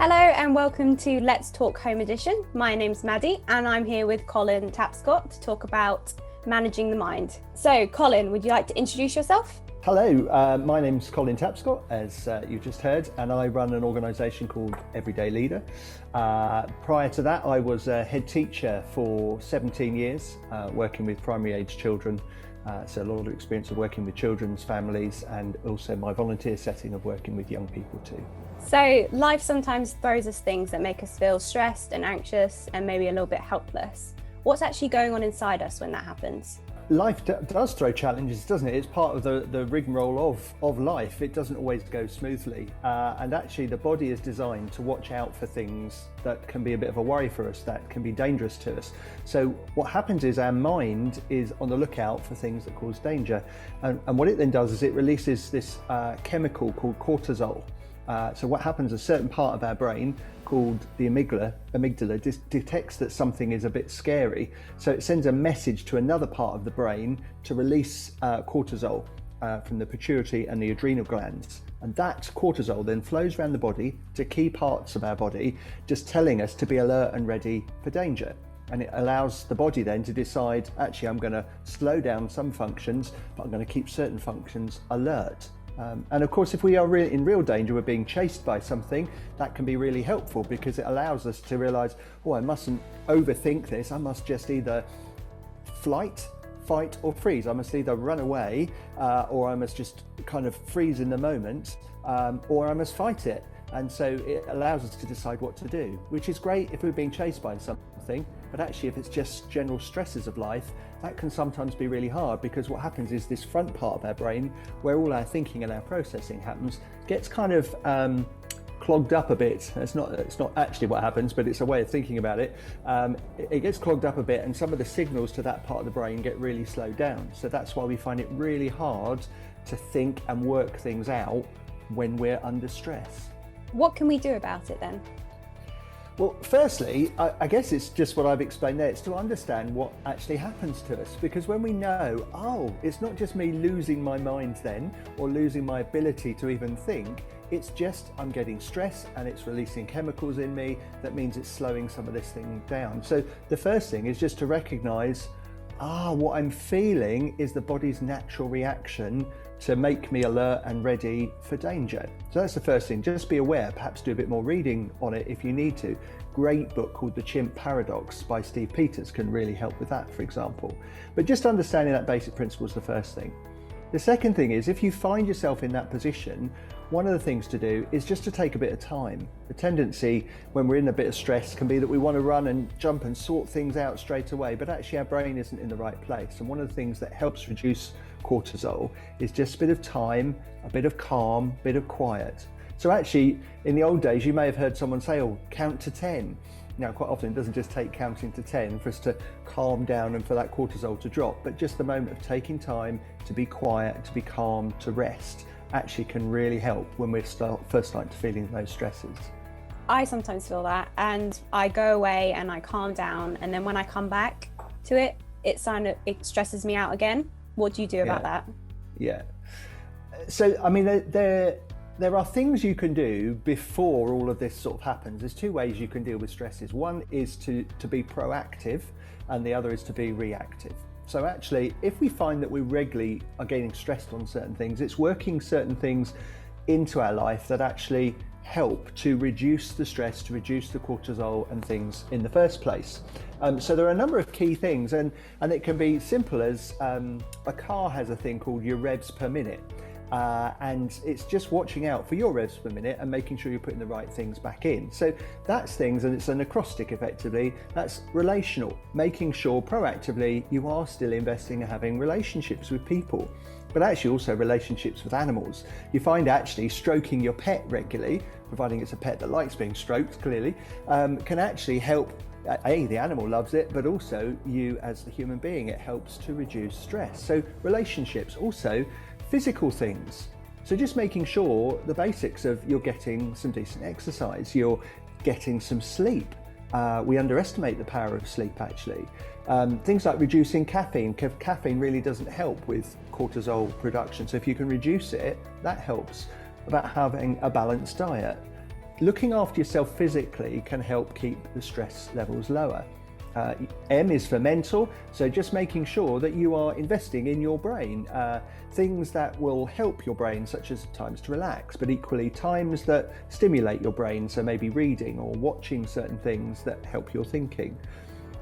Hello and welcome to Let's Talk Home Edition. My name's Maddie and I'm here with Colin Tapscott to talk about managing the mind. So Colin, would you like to introduce yourself? Hello, my name's Colin Tapscott, as you just heard, and I run an organisation called Everyday Leader. Prior to that, I was a head teacher for 17 years, working with primary age children. So a lot of experience of working with children's families, and also my volunteer setting of working with young people too. So life sometimes throws us things that make us feel stressed and anxious and maybe a little bit helpless. What's actually going on inside us when that happens? Life does throw challenges, doesn't it? It's part of the rigmarole of life. It doesn't always go smoothly. And actually the body is designed to watch out for things that can be a bit of a worry for us, that can be dangerous to us. So what happens is our mind is on the lookout for things that cause danger. And what it then does is it releases this chemical called cortisol. So what happens, a certain part of our brain called the amygdala detects that something is a bit scary. So it sends a message to another part of the brain to release cortisol from the pituitary and the adrenal glands. And that cortisol then flows around the body to key parts of our body, just telling us to be alert and ready for danger. And it allows the body then to decide, actually, I'm going to slow down some functions, but I'm going to keep certain functions alert. And of course, if we are in real danger, we're being chased by something, that can be really helpful because it allows us to realise, oh, I mustn't overthink this. I must just either flight, fight or freeze. I must either run away or I must just kind of freeze in the moment or I must fight it. And so it allows us to decide what to do, which is great if we're being chased by something. But actually, if it's just general stresses of life, that can sometimes be really hard, because what happens is this front part of our brain, where all our thinking and our processing happens, gets kind of clogged up a bit. It's not actually what happens, but it's a way of thinking about it. It gets clogged up a bit, and some of the signals to that part of the brain get really slowed down. So that's why we find it really hard to think and work things out when we're under stress. What can we do about it then? Well, firstly, I guess it's just what I've explained there. It's to understand what actually happens to us, because when we know, oh, it's not just me losing my mind then, or losing my ability to even think, it's just I'm getting stress and it's releasing chemicals in me. That means it's slowing some of this thing down. So the first thing is just to recognise, what I'm feeling is the body's natural reaction to make me alert and ready for danger. So that's the first thing. Just be aware, perhaps do a bit more reading on it if you need to. Great book called The Chimp Paradox by Steve Peters can really help with that, for example. But just understanding that basic principle is the first thing. The second thing is, if you find yourself in that position, one of the things to do is just to take a bit of time. The tendency when we're in a bit of stress can be that we want to run and jump and sort things out straight away, but actually our brain isn't in the right place. And one of the things that helps reduce cortisol is just a bit of time, a bit of calm, a bit of quiet. So actually, in the old days, you may have heard someone say, count to 10. Now, quite often it doesn't just take counting to 10 for us to calm down and for that cortisol to drop, but just the moment of taking time to be quiet, to be calm, to rest, actually can really help when we're first starting to feeling those stresses. I sometimes feel that, and I go away and I calm down, and then when I come back to it, it stresses me out again. What do you do about that? Yeah. So, I mean, there are things you can do before all of this sort of happens. There's two ways you can deal with stresses. One is to be proactive, and the other is to be reactive. So actually, if we find that we regularly are getting stressed on certain things, it's working certain things into our life that actually help to reduce the stress, to reduce the cortisol and things in the first place. So there are a number of key things, and it can be simple as a car has a thing called your revs per minute. And it's just watching out for your revs per minute and making sure you're putting the right things back in. So that's things, and it's an acrostic effectively. That's relational, making sure proactively you are still investing and having relationships with people, but actually also relationships with animals. You find actually stroking your pet regularly, providing it's a pet that likes being stroked clearly, can actually help. The animal loves it, but also you as the human being, it helps to reduce stress. So relationships, also physical things. So just making sure the basics of you're getting some decent exercise, you're getting some sleep. We underestimate the power of sleep actually. Things like reducing caffeine. Caffeine really doesn't help with cortisol production. So if you can reduce it, that helps. About having a balanced diet. looking after yourself physically can help keep the stress levels lower. M is for mental, so just making sure that you are investing in your brain, things that will help your brain, such as times to relax, but equally times that stimulate your brain, so maybe reading or watching certain things that help your thinking.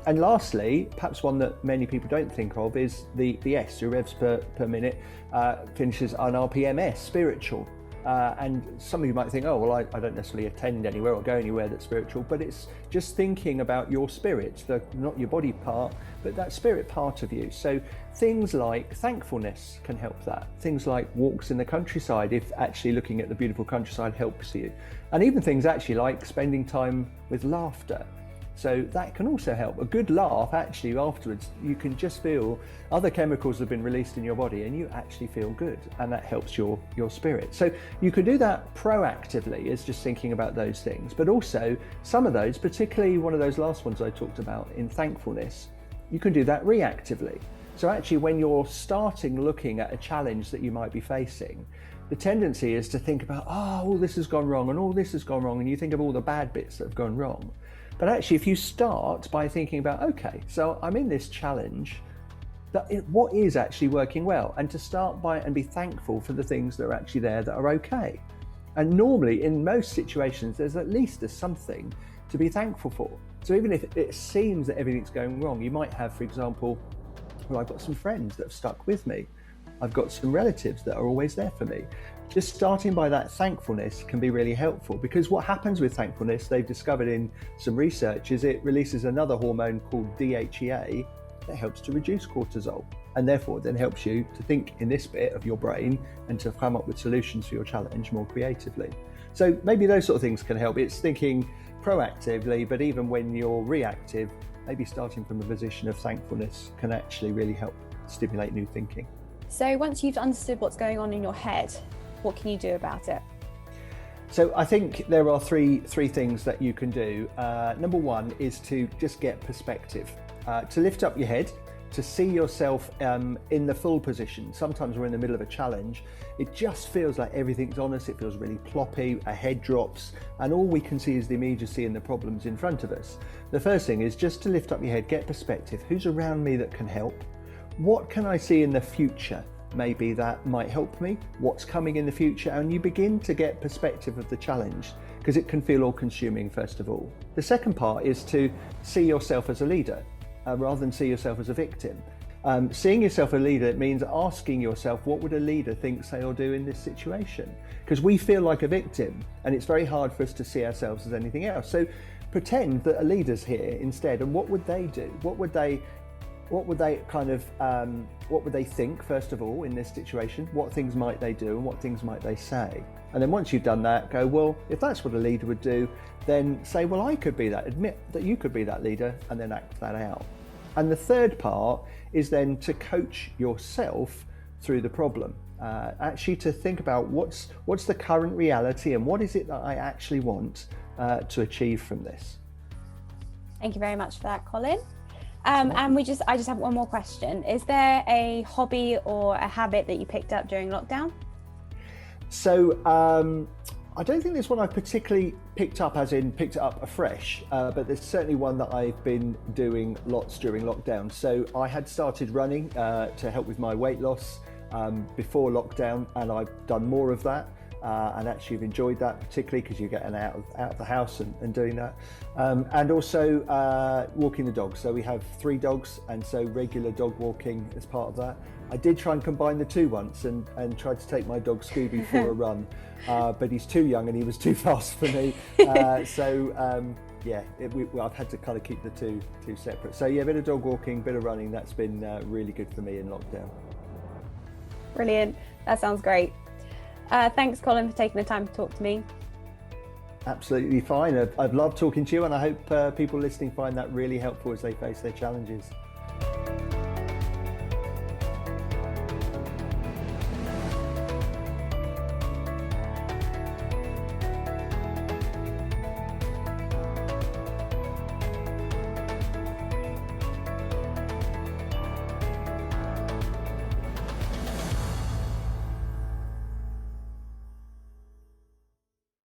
And lastly, perhaps one that many people don't think of is the S, your revs per minute, finishes on RPMS, spiritual. And some of you might think, oh, well, I don't necessarily attend anywhere or go anywhere that's spiritual, but it's just thinking about your spirit, not your body part, but that spirit part of you. So things like thankfulness can help that. Things like walks in the countryside, if actually looking at the beautiful countryside helps you. And even things actually like spending time with laughter. So that can also help. A good laugh, actually, afterwards, you can just feel other chemicals have been released in your body and you actually feel good, and that helps your spirit. So you can do that proactively, is just thinking about those things. But also some of those, particularly one of those last ones I talked about in thankfulness, you can do that reactively. So actually when you're starting looking at a challenge that you might be facing, the tendency is to think about, oh, all this has gone wrong and all this has gone wrong, and you think of all the bad bits that have gone wrong. But actually, if you start by thinking about, okay, so I'm in this challenge, what is actually working well? And to start by and be thankful for the things that are actually there that are okay. And normally, in most situations, there's at least something to be thankful for. So even if it seems that everything's going wrong, you might have, for example, well, I've got some friends that have stuck with me. I've got some relatives that are always there for me. Just starting by that thankfulness can be really helpful, because what happens with thankfulness, they've discovered in some research, is it releases another hormone called DHEA that helps to reduce cortisol, and therefore then helps you to think in this bit of your brain and to come up with solutions for your challenge more creatively. So maybe those sort of things can help. It's thinking proactively, but even when you're reactive, maybe starting from a position of thankfulness can actually really help stimulate new thinking. So once you've understood what's going on in your head, what can you do about it? So I think there are three things that you can do. Number one is to just get perspective, to lift up your head, to see yourself in the full position. Sometimes we're in the middle of a challenge. It just feels like everything's on us. It feels really ploppy, a head drops, and all we can see is the immediacy and the problems in front of us. The first thing is just to lift up your head, get perspective. Who's around me that can help? What can I see in the future? Maybe that might help me. What's coming in the future? And you begin to get perspective of the challenge, because it can feel all consuming first of all. The second part is to see yourself as a leader rather than see yourself as a victim. Seeing yourself as a leader, it means asking yourself, what would a leader think, say, or do in this situation? Because we feel like a victim and it's very hard for us to see ourselves as anything else. So pretend that a leader's here instead, and what would they do? What would they think, first of all, in this situation? What things might they do and what things might they say? And then once you've done that, go, well, if that's what a leader would do, then say, well, I could be that. Admit that you could be that leader, and then act that out. And the third part is then to coach yourself through the problem. Actually to think about what's the current reality and what is it that I actually want to achieve from this. Thank you very much for that, Colin. And I just have one more question. Is there a hobby or a habit that you picked up during lockdown? So I don't think there's one I've particularly picked up as in picked it up afresh, but there's certainly one that I've been doing lots during lockdown. So I had started running to help with my weight loss before lockdown, and I've done more of that. And actually have enjoyed that, particularly because you're getting out of the house and doing that. And also walking the dogs. So we have 3 dogs, and so regular dog walking is part of that. I did try and combine the two once and tried to take my dog Scooby for a run, but he's too young and he was too fast for me. I've had to kind of keep the two separate. So yeah, a bit of dog walking, bit of running, that's been really good for me in lockdown. Brilliant, that sounds great. Thanks, Colin, for taking the time to talk to me. Absolutely fine. I've loved talking to you, and I hope people listening find that really helpful as they face their challenges.